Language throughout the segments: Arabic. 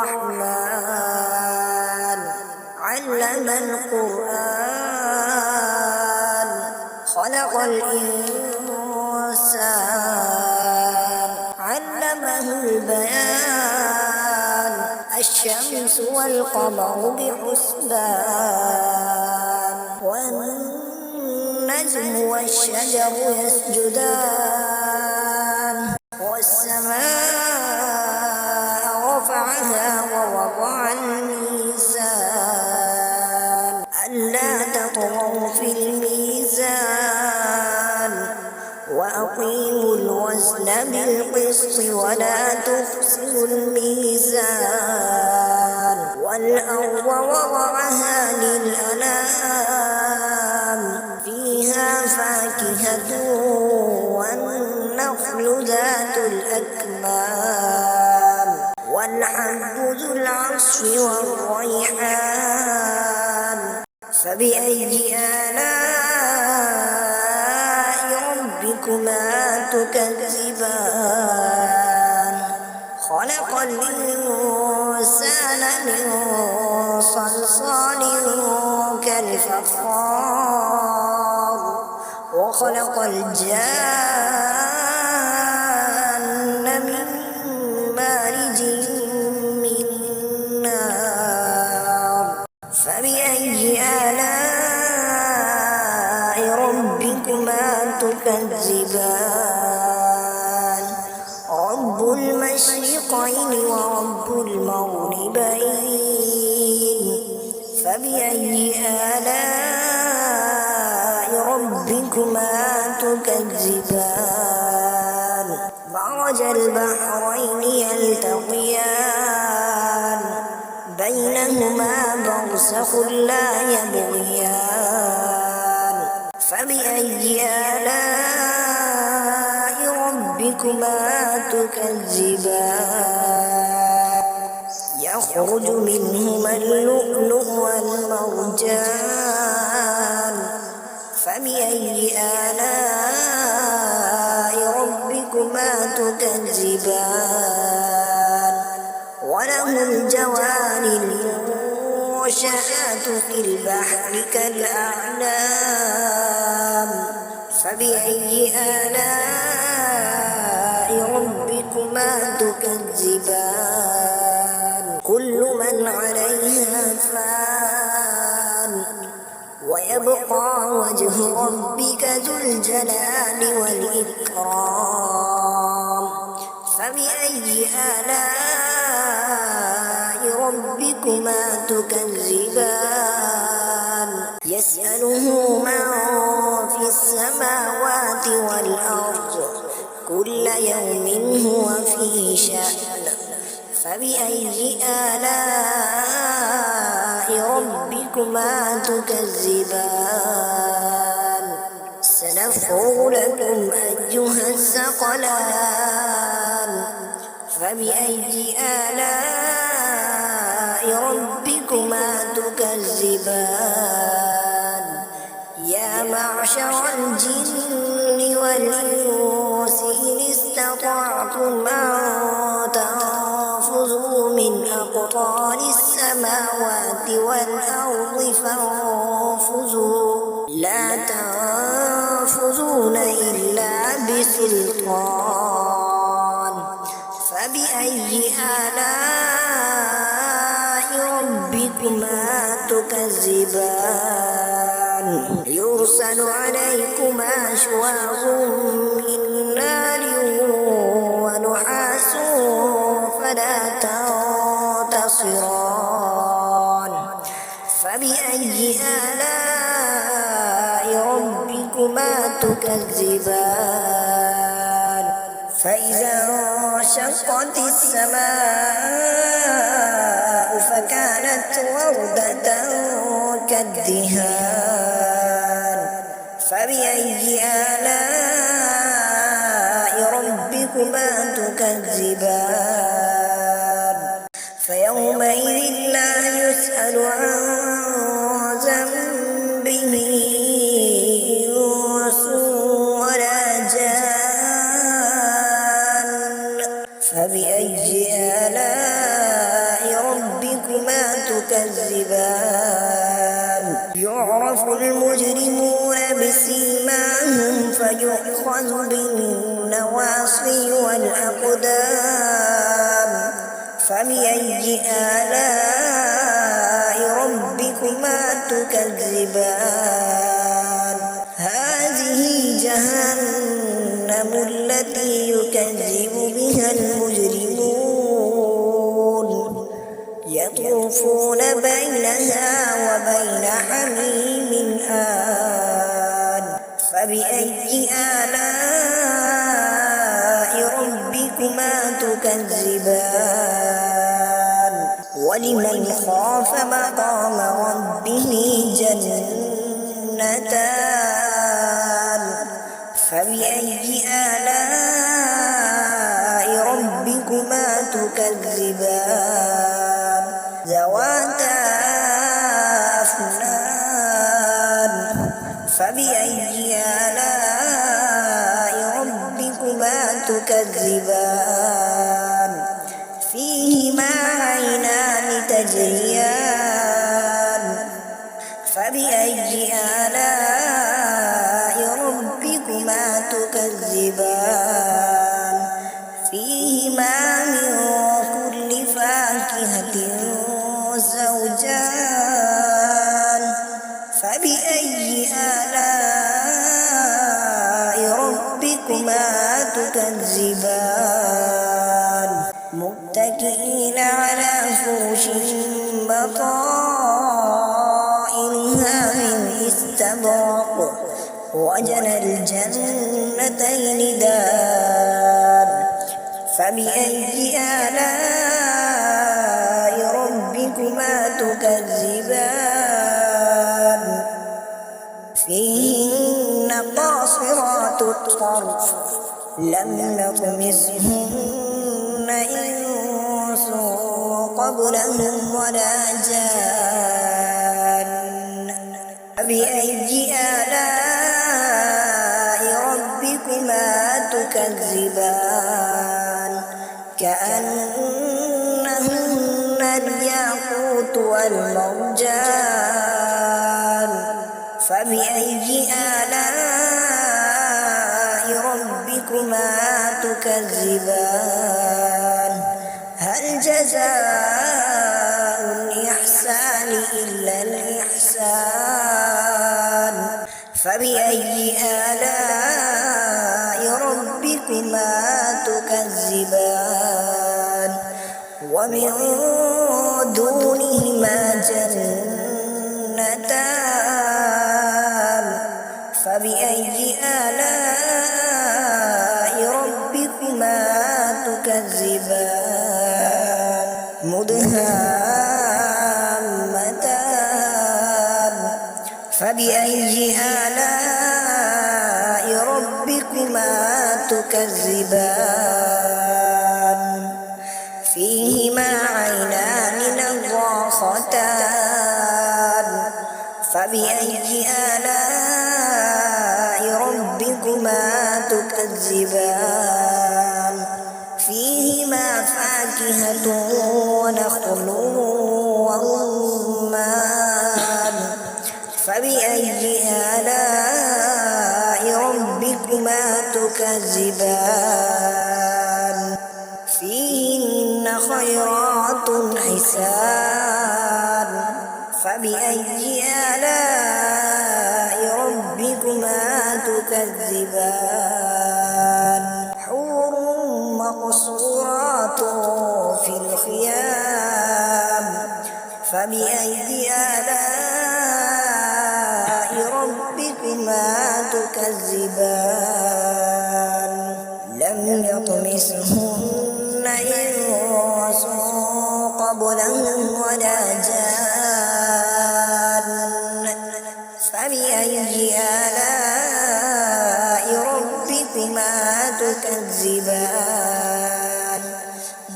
الرحمن علم القرآن خلق الإنسان علمه البيان الشمس والقمر بحسبان والنجم والشجر يسجدان والسماء رفعها ووضع الميزان ألا تطغوا في الميزان وأقيموا الوزن بالقسط ولا تخسروا الميزان والأرض وضعها للأنام فيها فاكهة والنخل ذات الأكمام والحب ذو العصف والريحان فبأي آلاء ربكما تكذبان خلق الإنسان من صلصال كالفخار وخلق الجان من مارج من نار فبأي آلاء ربكما تكذبان رب المشرقين ورب المغربين فبأي آلاء ربكما تكذبان مرج البحرين يلتقيان بينهما برزخ لا يبغيان فبأي آلاء ربكما تكذبان يخرج منهما اللؤلؤ والمرجان فبأي آلاء ربكما تكذبان وله الجوار المنشآت في البحر كالأعلام فبأي آلاء ربكما تكذبان كل من عليها فان ويبقى وجه ربك ذو الجلال والإكرام فبأي آلاء ربكما تكذبان يسأله من في السماوات والأرض كل يوم هو في شأن فبأي آلاء ربكما تكذبان سنفرغ لكم أيها الثقلان فبأي آلاء ربكما تكذبان يا معشر الجن والإنس إن استطعتم أن تنفذوا من أقطار السماوات والأرض فانفذوا لا تنفذون إلا بسلطان فبأي آلاء ربكما تكذبان يرسل عليكما شواظ من نار ونحاس فلا تنتصران فبأي آلاء ربكما تكذبان فإذا انشقت السماء فكانت وردة كالدهان فبأي آلاء ربكما تكذبان فيومئذ لا يسأل عن ذنبه إنس ولا جان فبأي آلاء تكذبان يعرف المجرمون بسيماهم فيؤخذ بالنواصي والأقدام فبأي آلاء ربكما تكذبان هذه جهنم التي يكذب بها المجرمون يطوفون بينها وبين حميم آن فبأي آلاء ربكما تكذبان ولمن خاف مقام ربه جنتان فبأي آلاء ربكما تكذبان ذواتا أفنان فبأي آلاء ربكما تكذبان فيهما عينان تجريان فبأي آلاء ربكما تكذبان فيهما من كل فاكهة زوجان فبأي آلاء ربكما تكذبان متكئين على فرش بطائنها من استبرق وجنى الجنتين دان فبأي آلاء ربكما تكذبان فيهن قاصرات الطرف لم يطمثهن إنس قبلهم ولا جان فبأي آلاء ربكما تكذبان كأنهن الياقوت والمرجان فبأي آلاء ربكما تكذبان هل جزاء الإحسان إلا الإحسان فبأي آلاء ربكما تكذبان ومن دونهما جنتان فبأي آلاء ربكما تكذبان مدهامتان فبأي آلاء ربكما تكذبان فيهما عينان نضاختان فبأي آلاء ربكما تكذبان فيهما فاكهة ونخل ورمان فبأي آلاء ربكما تكذبان فيهن خيرات حسان فبأي آلاء ربكما تكذبان حور مقصورات في الخيام فبأي آلاء ربكما تكذبان لم يطمثهن إنس قبلهم ولا جان فبأي آلاء ربكما تكذبان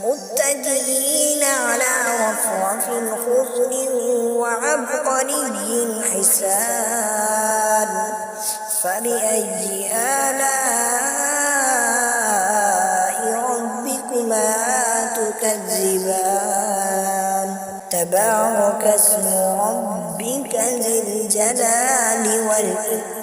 متكئين على رفرف خضر وعبقري حسان فبأي آلاء ربكما تكذبان تبارك اسم ربك ذي الجلال والإكرام.